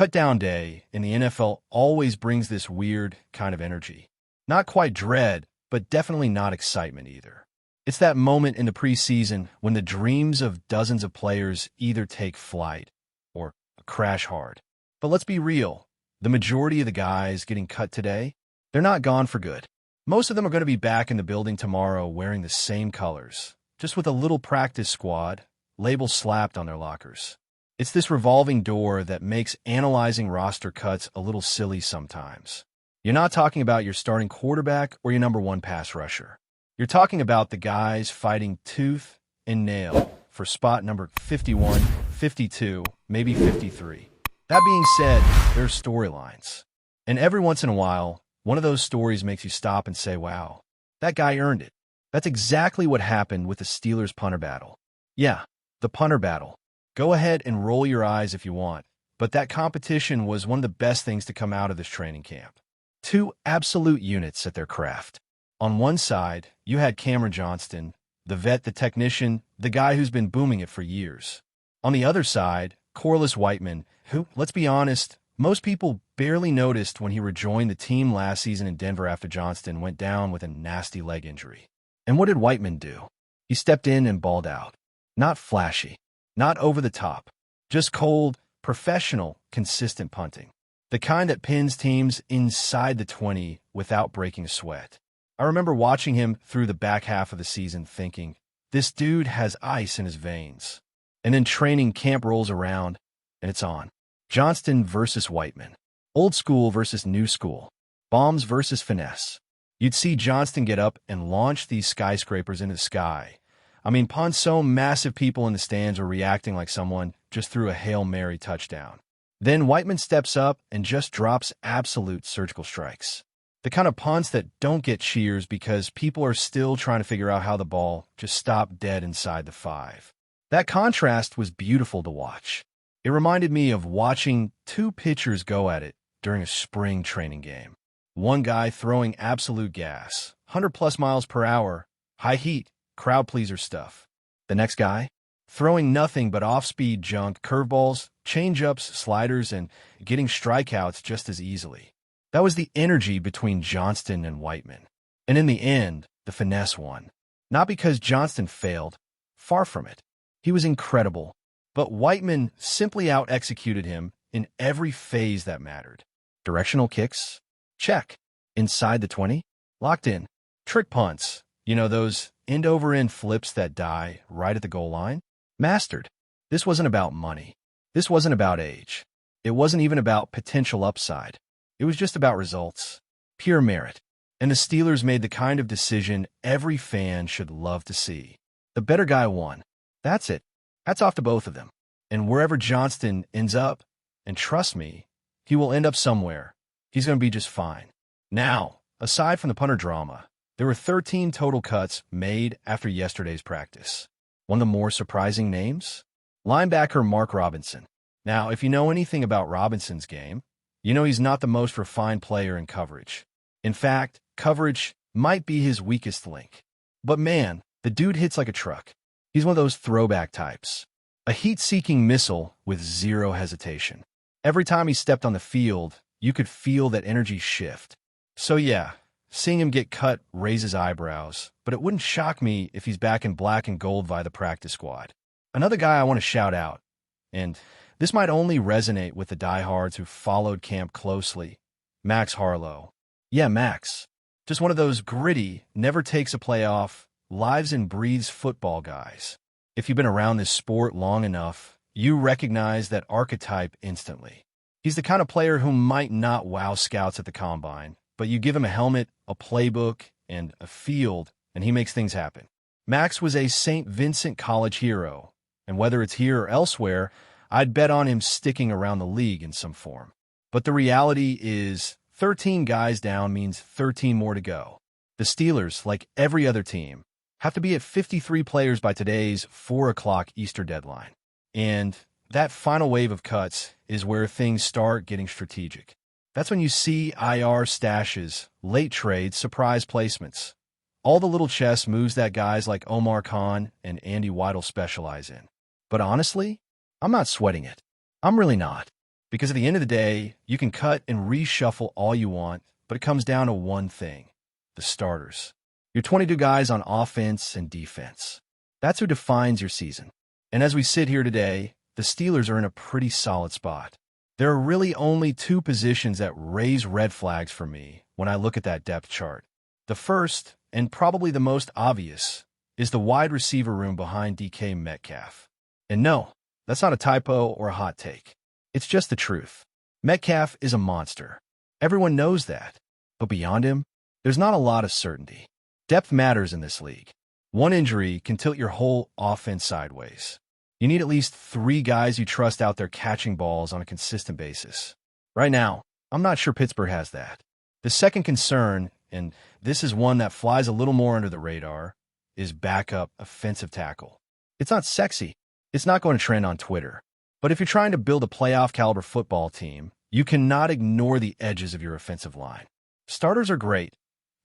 Cut-down day in the NFL always brings this weird kind of energy. Not quite dread, but definitely not excitement either. It's that moment in the preseason when the dreams of dozens of players either take flight or crash hard. But let's be real, the majority of the guys getting cut today, they're not gone for good. Most of them are going to be back in the building tomorrow wearing the same colors, just with a little practice squad, labels slapped on their lockers. It's this revolving door that makes analyzing roster cuts a little silly sometimes. You're not talking about your starting quarterback or your number one pass rusher. You're talking about the guys fighting tooth and nail for spot number 51, 52, maybe 53. That being said, there's storylines. And every once in a while, one of those stories makes you stop and say, wow, that guy earned it. That's exactly what happened with the Steelers punter battle. Yeah, the punter battle. Go ahead and roll your eyes if you want, but that competition was one of the best things to come out of this training camp. Two absolute units at their craft. On one side, you had Cameron Johnston, the vet, the technician, the guy who's been booming it for years. On the other side, Corliss Whiteman, who, let's be honest, most people barely noticed when he rejoined the team last season in Denver after Johnston went down with a nasty leg injury. And what did Whiteman do? He stepped in and balled out. Not flashy, not over the top, just cold, professional, consistent punting. The kind that pins teams inside the 20 without breaking a sweat. I remember watching him through the back half of the season thinking, this dude has ice in his veins. And then training camp rolls around, and it's on. Johnston versus Whiteman. Old school versus new school. Bombs versus finesse. You'd see Johnston get up and launch these skyscrapers into the sky. I mean, Ponceau, massive people in the stands were reacting like someone just threw a Hail Mary touchdown. Then Whiteman steps up and just drops absolute surgical strikes. The kind of punts that don't get cheers because people are still trying to figure out how the ball just stopped dead inside the 5. That contrast was beautiful to watch. It reminded me of watching two pitchers go at it during a spring training game. One guy throwing absolute gas, 100+ miles per hour, high heat, crowd pleaser stuff. The next guy, throwing nothing but off-speed junk, curveballs, change-ups, sliders, and getting strikeouts just as easily. That was the energy between Johnston and Whiteman. And in the end, the finesse won. Not because Johnston failed. Far from it. He was incredible. But Whiteman simply out-executed him in every phase that mattered. Directional kicks? Check. Inside the 20? Locked in. Trick punts. You know, those end-over-end flips that die right at the goal line? Mastered. This wasn't about money. This wasn't about age. It wasn't even about potential upside. It was just about results. Pure merit. And the Steelers made the kind of decision every fan should love to see. The better guy won. That's it. Hats off to both of them. And wherever Johnston ends up, and trust me, he will end up somewhere, he's going to be just fine. Now, aside from the punter drama, there were 13 total cuts made after yesterday's practice. One of the more surprising names? Linebacker Mark Robinson. Now, if you know anything about Robinson's game, you know he's not the most refined player in coverage. In fact, coverage might be his weakest link. But man, the dude hits like a truck. He's one of those throwback types. A heat-seeking missile with zero hesitation. Every time he stepped on the field, you could feel that energy shift. So yeah, seeing him get cut raises eyebrows, but it wouldn't shock me if he's back in black and gold via the practice squad. Another guy I want to shout out, and this might only resonate with the diehards who followed camp closely, Max Harlow. Yeah, Max. Just one of those gritty, never takes a play off, lives and breathes football guys. If you've been around this sport long enough, you recognize that archetype instantly. He's the kind of player who might not wow scouts at the combine, but you give him a helmet, a playbook, and a field, and he makes things happen. Max was a St. Vincent College hero, and whether it's here or elsewhere, I'd bet on him sticking around the league in some form. But the reality is 13 guys down means 13 more to go. The Steelers, like every other team, have to be at 53 players by today's 4 o'clock Easter deadline. And that final wave of cuts is where things start getting strategic. That's when you see IR stashes, late trades, surprise placements. All the little chess moves that guys like Omar Khan and Andy Weidel specialize in. But honestly, I'm not sweating it. I'm really not. Because at the end of the day, you can cut and reshuffle all you want, but it comes down to one thing: the starters. Your 22 guys on offense and defense. That's who defines your season. And as we sit here today, the Steelers are in a pretty solid spot. There are really only two positions that raise red flags for me when I look at that depth chart. The first, and probably the most obvious, is the wide receiver room behind DK Metcalf. And no, that's not a typo or a hot take. It's just the truth. Metcalf is a monster. Everyone knows that. But beyond him, there's not a lot of certainty. Depth matters in this league. One injury can tilt your whole offense sideways. You need at least 3 guys you trust out there catching balls on a consistent basis. Right now, I'm not sure Pittsburgh has that. The second concern, and this is one that flies a little more under the radar, is backup offensive tackle. It's not sexy. It's not going to trend on Twitter. But if you're trying to build a playoff-caliber football team, you cannot ignore the edges of your offensive line. Starters are great.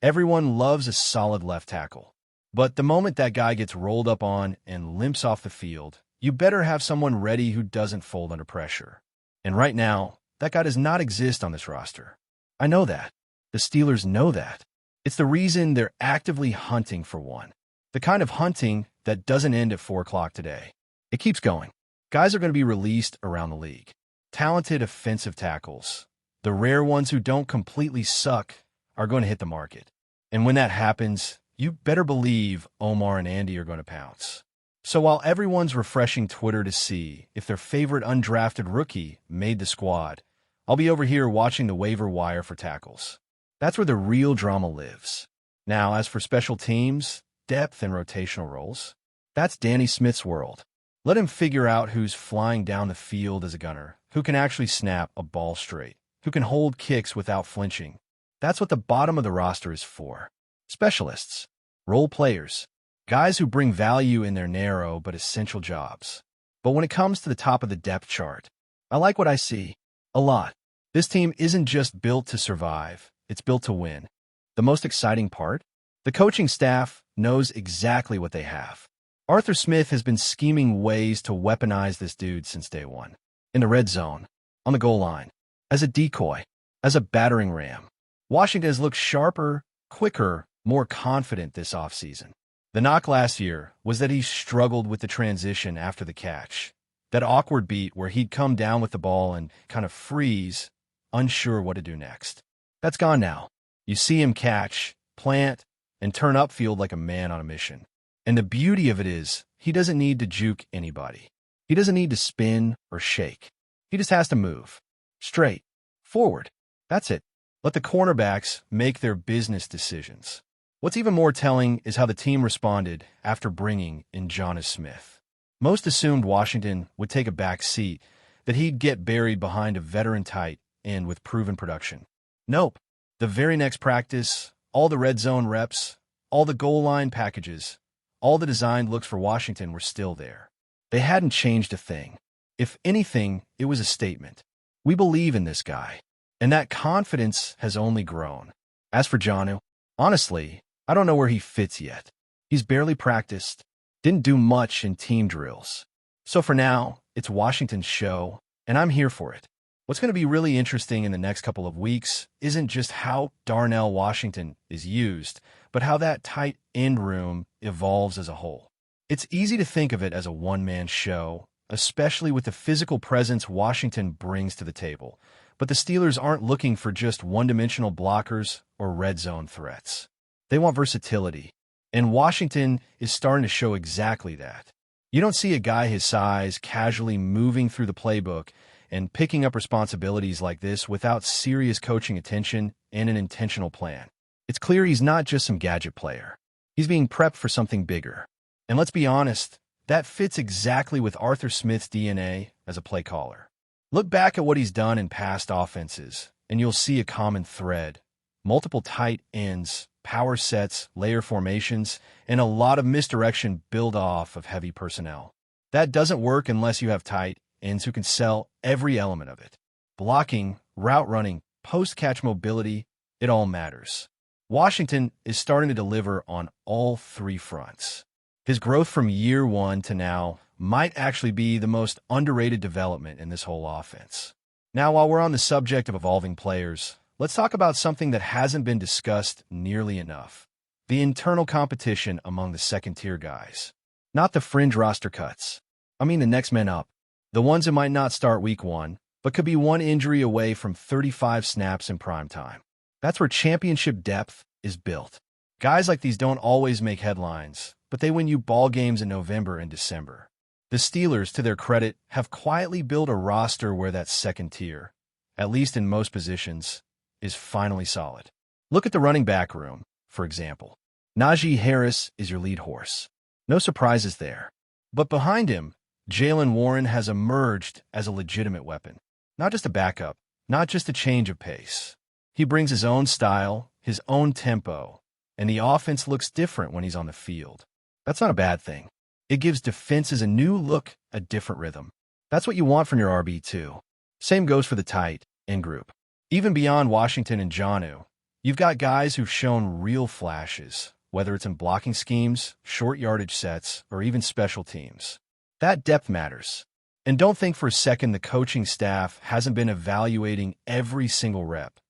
Everyone loves a solid left tackle. But the moment that guy gets rolled up on and limps off the field, you better have someone ready who doesn't fold under pressure. And right now, that guy does not exist on this roster. I know that. The Steelers know that. It's the reason they're actively hunting for one. The kind of hunting that doesn't end at 4 o'clock today. It keeps going. Guys are going to be released around the league. Talented offensive tackles. The rare ones who don't completely suck are going to hit the market. And when that happens, you better believe Omar and Andy are going to pounce. So while everyone's refreshing Twitter to see if their favorite undrafted rookie made the squad, I'll be over here watching the waiver wire for tackles. That's where the real drama lives. Now, as for special teams, depth, and rotational roles, that's Danny Smith's world. Let him figure out who's flying down the field as a gunner, who can actually snap a ball straight, who can hold kicks without flinching. That's what the bottom of the roster is for. Specialists, role players, guys who bring value in their narrow but essential jobs. But when it comes to the top of the depth chart, I like what I see a lot. This team isn't just built to survive, it's built to win. The most exciting part? The coaching staff knows exactly what they have. Arthur Smith has been scheming ways to weaponize this dude since day one. In the red zone, on the goal line, as a decoy, as a battering ram. Washington has looked sharper, quicker, more confident this offseason. The knock last year was that he struggled with the transition after the catch. That awkward beat where he'd come down with the ball and kind of freeze, unsure what to do next. That's gone now. You see him catch, plant, and turn upfield like a man on a mission. And the beauty of it is, he doesn't need to juke anybody. He doesn't need to spin or shake. He just has to move. Straight. Forward. That's it. Let the cornerbacks make their business decisions. What's even more telling is how the team responded after bringing in Johnny Smith. Most assumed Washington would take a back seat, that he'd get buried behind a veteran tight end with proven production. Nope. The very next practice, all the red zone reps, all the goal line packages, all the designed looks for Washington were still there. They hadn't changed a thing. If anything, it was a statement. We believe in this guy. And that confidence has only grown. As for Jonnu, honestly, I don't know where he fits yet. He's barely practiced, didn't do much in team drills. So for now, it's Washington's show, and I'm here for it. What's going to be really interesting in the next couple of weeks isn't just how Darnell Washington is used, but how that tight end room evolves as a whole. It's easy to think of it as a one-man show, especially with the physical presence Washington brings to the table. But the Steelers aren't looking for just one-dimensional blockers or red zone threats. They want versatility, and Washington is starting to show exactly that. You don't see a guy his size casually moving through the playbook and picking up responsibilities like this without serious coaching attention and an intentional plan. It's clear he's not just some gadget player. He's being prepped for something bigger. And let's be honest, that fits exactly with Arthur Smith's DNA as a play caller. Look back at what he's done in past offenses, and you'll see a common thread. Multiple tight ends, power sets, layer formations, and a lot of misdirection build off of heavy personnel. That doesn't work unless you have tight ends who can sell every element of it. Blocking, route running, post-catch mobility, it all matters. Washington is starting to deliver on all 3 fronts. His growth from year 1 to now might actually be the most underrated development in this whole offense. Now, while we're on the subject of evolving players, let's talk about something that hasn't been discussed nearly enough. The internal competition among the second-tier guys. Not the fringe roster cuts. I mean the next men up. The ones who might not start week 1, but could be one injury away from 35 snaps in prime time. That's where championship depth is built. Guys like these don't always make headlines, but they win you ball games in November and December. The Steelers, to their credit, have quietly built a roster where that second tier, at least in most positions, is finally solid. Look at the running back room, for example. Najee Harris is your lead horse. No surprises there. But behind him, Jaylen Warren has emerged as a legitimate weapon. Not just a backup, not just a change of pace. He brings his own style, his own tempo, and the offense looks different when he's on the field. That's not a bad thing. It gives defenses a new look, a different rhythm. That's what you want from your RB2. Same goes for the tight end group. Even beyond Washington and Jonnu, you've got guys who've shown real flashes, whether it's in blocking schemes, short yardage sets, or even special teams. That depth matters. And don't think for a second the coaching staff hasn't been evaluating every single rep.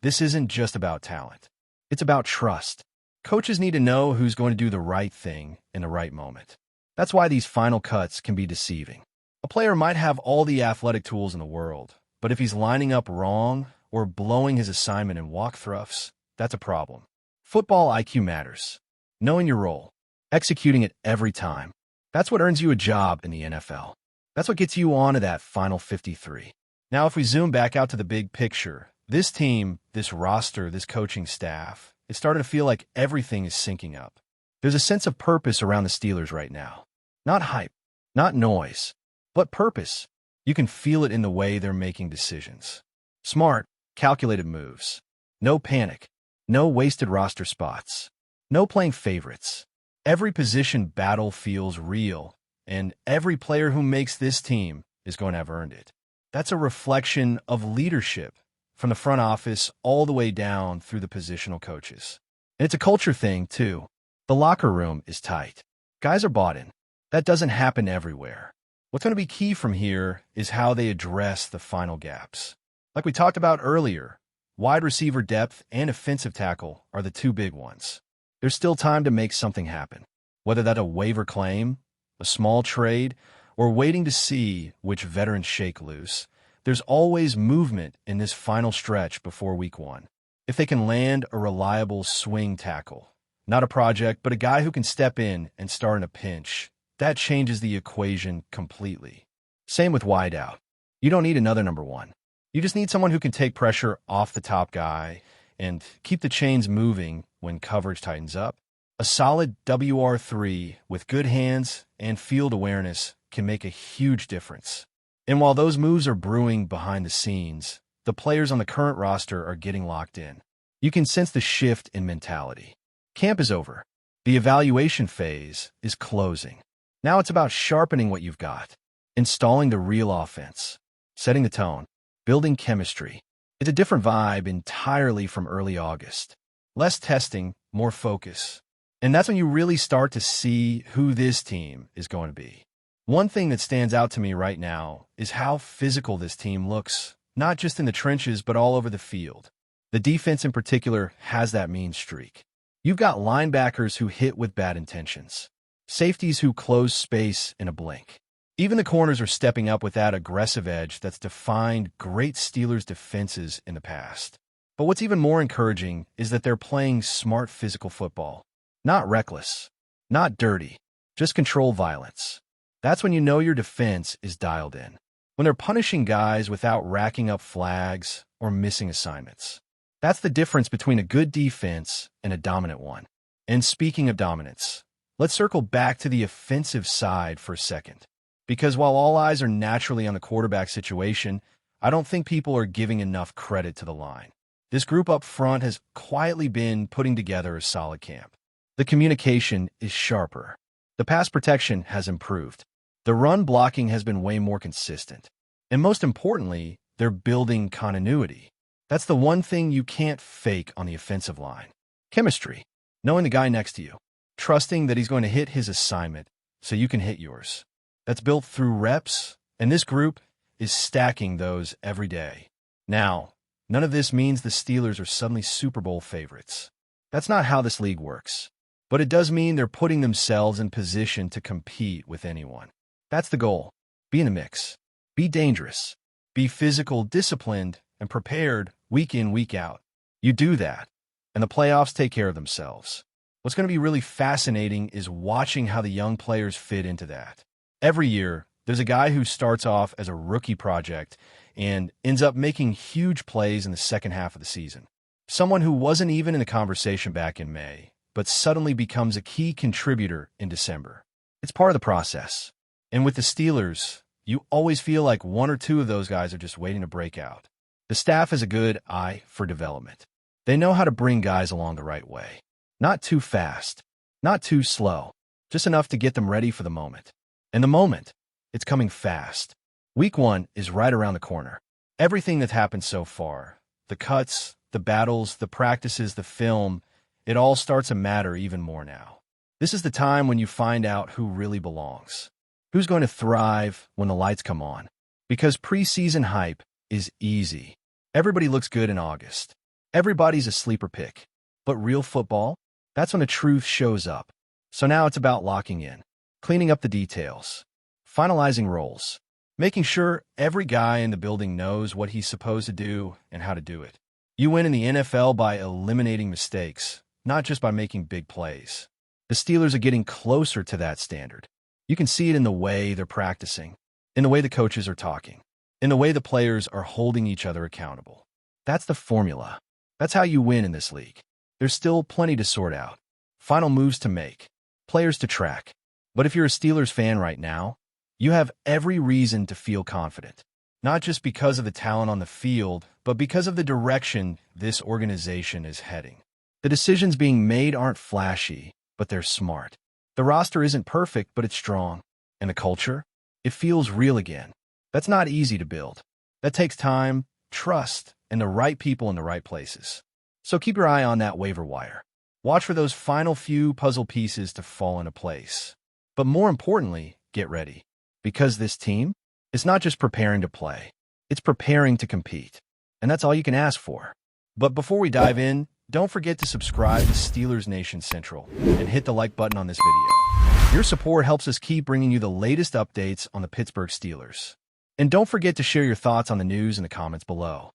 This isn't just about talent. It's about trust. Coaches need to know who's going to do the right thing in the right moment. That's why these final cuts can be deceiving. A player might have all the athletic tools in the world, but if he's lining up wrong or blowing his assignment in walk throughs, that's a problem. Football IQ matters. Knowing your role, executing it every time. That's what earns you a job in the NFL. That's what gets you onto that final 53. Now, if we zoom back out to the big picture, this team, this roster, this coaching staff, it's starting to feel like everything is syncing up. There's a sense of purpose around the Steelers right now. Not hype, not noise, but purpose. You can feel it in the way they're making decisions. Smart, calculated moves. No panic. No wasted roster spots. No playing favorites. Every position battle feels real, and every player who makes this team is going to have earned it. That's a reflection of leadership from the front office all the way down through the positional coaches. And it's a culture thing, too. The locker room is tight. Guys are bought in. That doesn't happen everywhere. What's going to be key from here is how they address the final gaps. Like we talked about earlier, wide receiver depth and offensive tackle are the two big ones. There's still time to make something happen, whether that's a waiver claim, a small trade, or waiting to see which veterans shake loose. There's always movement in this final stretch before week 1. If they can land a reliable swing tackle, not a project, but a guy who can step in and start in a pinch, that changes the equation completely. Same with wideout. You don't need another number 1. You just need someone who can take pressure off the top guy and keep the chains moving when coverage tightens up. A solid WR3 with good hands and field awareness can make a huge difference. And while those moves are brewing behind the scenes, the players on the current roster are getting locked in. You can sense the shift in mentality. Camp is over. The evaluation phase is closing. Now it's about sharpening what you've got, installing the real offense, setting the tone, building chemistry. It's a different vibe entirely from early August. Less testing, more focus. And that's when you really start to see who this team is going to be. One thing that stands out to me right now is how physical this team looks, not just in the trenches, but all over the field. The defense in particular has that mean streak. You've got linebackers who hit with bad intentions, safeties who close space in a blink. Even the corners are stepping up with that aggressive edge that's defined great Steelers defenses in the past. But what's even more encouraging is that they're playing smart physical football. Not reckless, not dirty, just controlled violence. That's when you know your defense is dialed in. When they're punishing guys without racking up flags or missing assignments. That's the difference between a good defense and a dominant one. And speaking of dominance, let's circle back to the offensive side for a second. Because while all eyes are naturally on the quarterback situation, I don't think people are giving enough credit to the line. This group up front has quietly been putting together a solid camp. The communication is sharper. The pass protection has improved. The run blocking has been way more consistent. And most importantly, they're building continuity. That's the one thing you can't fake on the offensive line. Chemistry. Knowing the guy next to you. Trusting that he's going to hit his assignment so you can hit yours. That's built through reps, and this group, is stacking those every day. Now, none of this means the Steelers are suddenly Super Bowl favorites. That's not how this league works. But it does mean they're putting themselves in position to compete with anyone. That's the goal. Be in the mix. Be dangerous. Be physical, disciplined, and prepared week in, week out. You do that, and the playoffs take care of themselves. What's going to be really fascinating is watching how the young players fit into that. Every year, there's a guy who starts off as a rookie project and ends up making huge plays in the second half of the season. Someone who wasn't even in the conversation back in May, but suddenly becomes a key contributor in December. It's part of the process. And with the Steelers, you always feel like one or two of those guys are just waiting to break out. The staff has a good eye for development. They know how to bring guys along the right way. Not too fast, not too slow, just enough to get them ready for the moment. And the moment, it's coming fast. Week 1 is right around the corner. Everything that's happened so far, the cuts, the battles, the practices, the film, it all starts to matter even more now. This is the time when you find out who really belongs. Who's going to thrive when the lights come on? Because preseason hype is easy. Everybody looks good in August. Everybody's a sleeper pick. But real football? That's when the truth shows up. So now it's about locking in, cleaning up the details, finalizing roles, making sure every guy in the building knows what he's supposed to do and how to do it. You win in the NFL by eliminating mistakes, not just by making big plays. The Steelers are getting closer to that standard. You can see it in the way they're practicing, in the way the coaches are talking, in the way the players are holding each other accountable. That's the formula. That's how you win in this league. There's still plenty to sort out, final moves to make, players to track. But if you're a Steelers fan right now, you have every reason to feel confident, not just because of the talent on the field, but because of the direction this organization is heading. The decisions being made aren't flashy, but they're smart. The roster isn't perfect, but it's strong. And the culture? It feels real again. That's not easy to build. That takes time, trust, and the right people in the right places. So keep your eye on that waiver wire. Watch for those final few puzzle pieces to fall into place. But more importantly, get ready. Because this team, it's not just preparing to play. It's preparing to compete. And that's all you can ask for. But before we dive in, don't forget to subscribe to Steelers Nation Central and hit the like button on this video. Your support helps us keep bringing you the latest updates on the Pittsburgh Steelers. And don't forget to share your thoughts on the news in the comments below.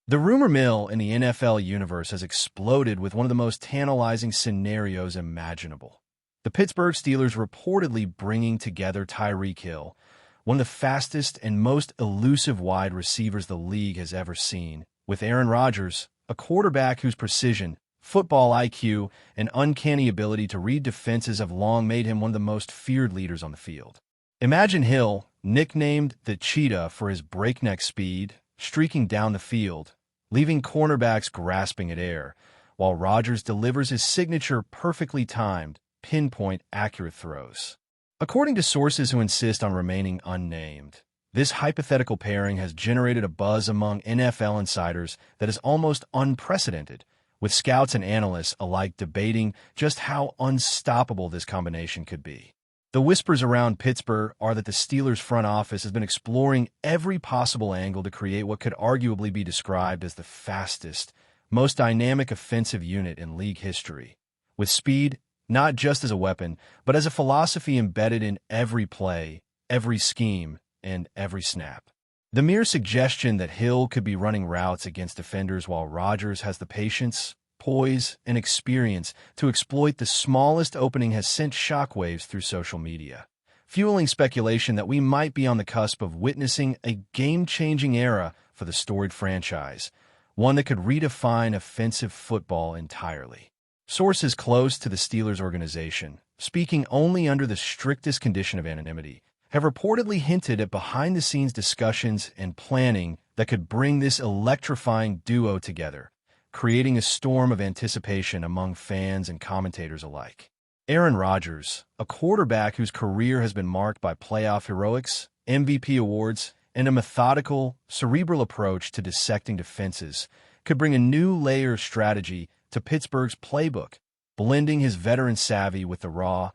The rumor mill in the NFL universe has exploded with one of the most tantalizing scenarios imaginable. The Pittsburgh Steelers reportedly bringing together TYREEK Hill, one of the fastest and most elusive wide receivers the league has ever seen, with Aaron Rodgers, a quarterback whose precision, football IQ, and uncanny ability to read defenses have long made him one of the most feared leaders on the field. Imagine Hill, nicknamed the Cheetah for his breakneck speed, streaking down the field, leaving cornerbacks grasping at air, while Rodgers delivers his signature perfectly timed, pinpoint accurate throws. According to sources who insist on remaining unnamed, this hypothetical pairing has generated a buzz among NFL insiders that is almost unprecedented, with scouts and analysts alike debating just how unstoppable this combination could be. The whispers around Pittsburgh are that the Steelers' front office has been exploring every possible angle to create what could arguably be described as the fastest, most dynamic offensive unit in league history, with speed not just as a weapon, but as a philosophy embedded in every play, every scheme, and every snap. The mere suggestion that Hill could be running routes against defenders while Rodgers has the patience, poise, and experience to exploit the smallest opening has sent shockwaves through social media, fueling speculation that we might be on the cusp of witnessing a game-changing era for the storied franchise, one that could redefine offensive football entirely. Sources close to the Steelers organization, speaking only under the strictest condition of anonymity, have reportedly hinted at behind-the-scenes discussions and planning that could bring this electrifying duo together, creating a storm of anticipation among fans and commentators alike. Aaron Rodgers, a quarterback whose career has been marked by playoff heroics, MVP awards, and a methodical, cerebral approach to dissecting defenses, could bring a new layer of strategy to Pittsburgh's playbook, blending his veteran savvy with the raw,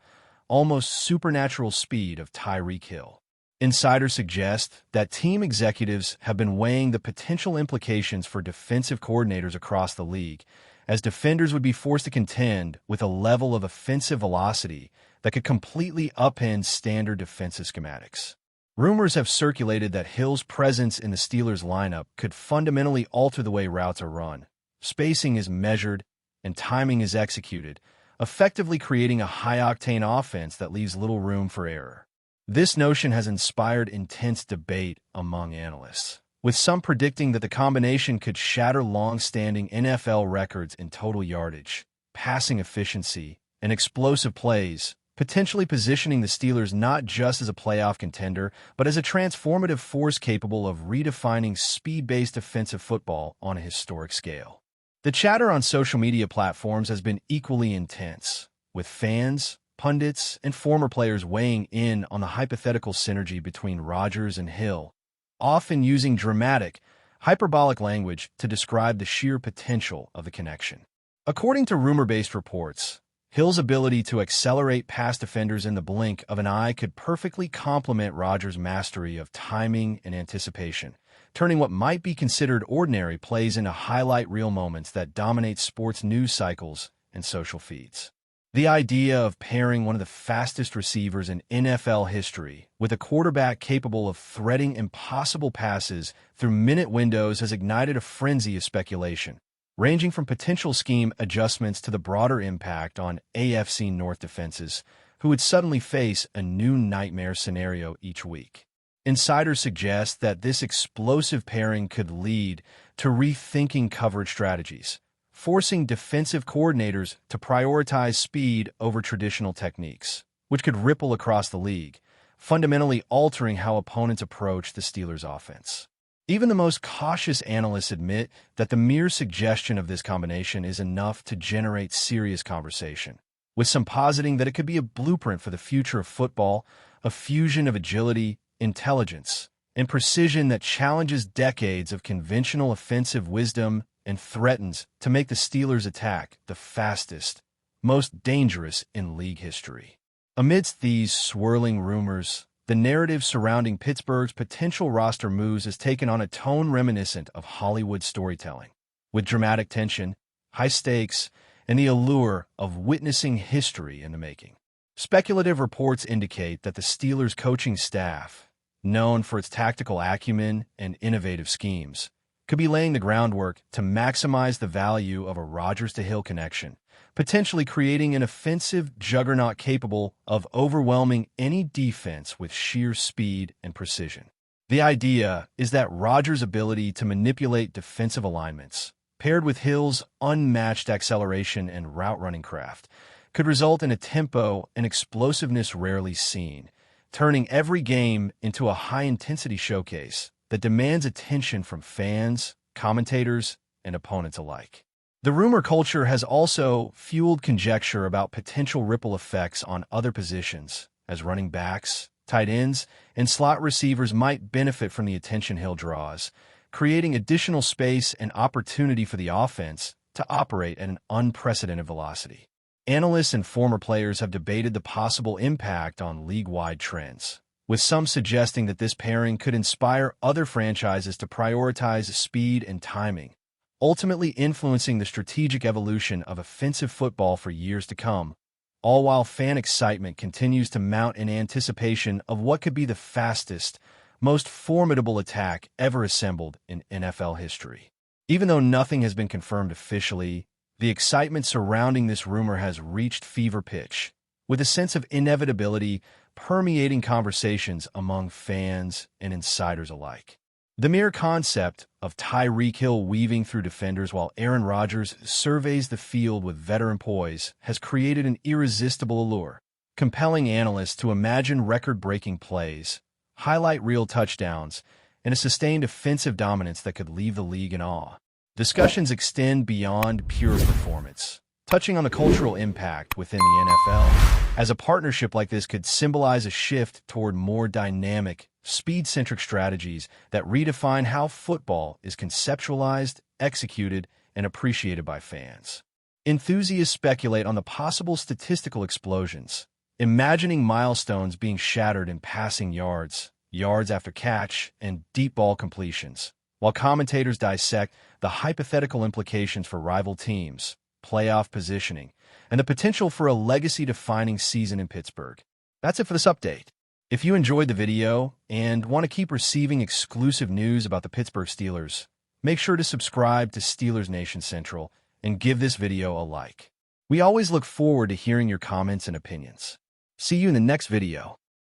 almost supernatural speed of TYREEK Hill. Insiders suggest that team executives have been weighing the potential implications for defensive coordinators across the league, as defenders would be forced to contend with a level of offensive velocity that could completely upend standard defensive schematics. Rumors have circulated that Hill's presence in the Steelers lineup could fundamentally alter the way routes are run. Spacing is measured and timing is executed, effectively creating a high-octane offense that leaves little room for error. This notion has inspired intense debate among analysts, with some predicting that the combination could shatter long-standing NFL records in total yardage, passing efficiency, and explosive plays, potentially positioning the Steelers not just as a playoff contender, but as a transformative force capable of redefining speed-based offensive football on a historic scale. The chatter on social media platforms has been equally intense, with fans, pundits, and former players weighing in on the hypothetical synergy between Rodgers and Hill, often using dramatic, hyperbolic language to describe the sheer potential of the connection. According to rumor-based reports, Hill's ability to accelerate past defenders in the blink of an eye could perfectly complement Rodgers' mastery of timing and anticipation, turning what might be considered ordinary plays into highlight reel moments that dominate sports news cycles and social feeds. The idea of pairing one of the fastest receivers in NFL history with a quarterback capable of threading impossible passes through minute windows has ignited a frenzy of speculation, ranging from potential scheme adjustments to the broader impact on AFC North defenses, who would suddenly face a new nightmare scenario each week. Insiders suggest that this explosive pairing could lead to rethinking coverage strategies, forcing defensive coordinators to prioritize speed over traditional techniques, which could ripple across the league, fundamentally altering how opponents approach the Steelers' offense. Even the most cautious analysts admit that the mere suggestion of this combination is enough to generate serious conversation, with some positing that it could be a blueprint for the future of football, a fusion of agility, intelligence, and precision that challenges decades of conventional offensive wisdom and threatens to make the Steelers' attack the fastest, most dangerous in league history. Amidst these swirling rumors, the narrative surrounding Pittsburgh's potential roster moves has taken on a tone reminiscent of Hollywood storytelling, with dramatic tension, high stakes, and the allure of witnessing history in the making. Speculative reports indicate that the Steelers' coaching staff, known for its tactical acumen and innovative schemes, could be laying the groundwork to maximize the value of a Rodgers to Hill connection, potentially creating an offensive juggernaut capable of overwhelming any defense with sheer speed and precision. The idea is that Rodgers' ability to manipulate defensive alignments, paired with Hill's unmatched acceleration and route-running craft, could result in a tempo and explosiveness rarely seen, turning every game into a high-intensity showcase that demands attention from fans, commentators, and opponents alike. The rumor culture has also fueled conjecture about potential ripple effects on other positions, as running backs, tight ends, and slot receivers might benefit from the attention Hill draws, creating additional space and opportunity for the offense to operate at an unprecedented velocity. Analysts and former players have debated the possible impact on league-wide trends, with some suggesting that this pairing could inspire other franchises to prioritize speed and timing, ultimately influencing the strategic evolution of offensive football for years to come, all while fan excitement continues to mount in anticipation of what could be the fastest, most formidable attack ever assembled in NFL history. Even though nothing has been confirmed officially, the excitement surrounding this rumor has reached fever pitch, with a sense of inevitability permeating conversations among fans and insiders alike. The mere concept of TYREEK Hill weaving through defenders while Aaron Rodgers surveys the field with veteran poise has created an irresistible allure, compelling analysts to imagine record-breaking plays, highlight reel touchdowns, and a sustained offensive dominance that could leave the league in awe. Discussions extend beyond pure performance, touching on the cultural impact within the NFL, as a partnership like this could symbolize a shift toward more dynamic, speed-centric strategies that redefine how football is conceptualized, executed, and appreciated by fans. Enthusiasts speculate on the possible statistical explosions, imagining milestones being shattered in passing yards, yards after catch, and deep ball completions, while commentators dissect the hypothetical implications for rival teams, playoff positioning, and the potential for a legacy-defining season in Pittsburgh. That's it for this update. If you enjoyed the video and want to keep receiving exclusive news about the Pittsburgh Steelers, make sure to subscribe to Steelers Nation Central and give this video a like. We always look forward to hearing your comments and opinions. See you in the next video.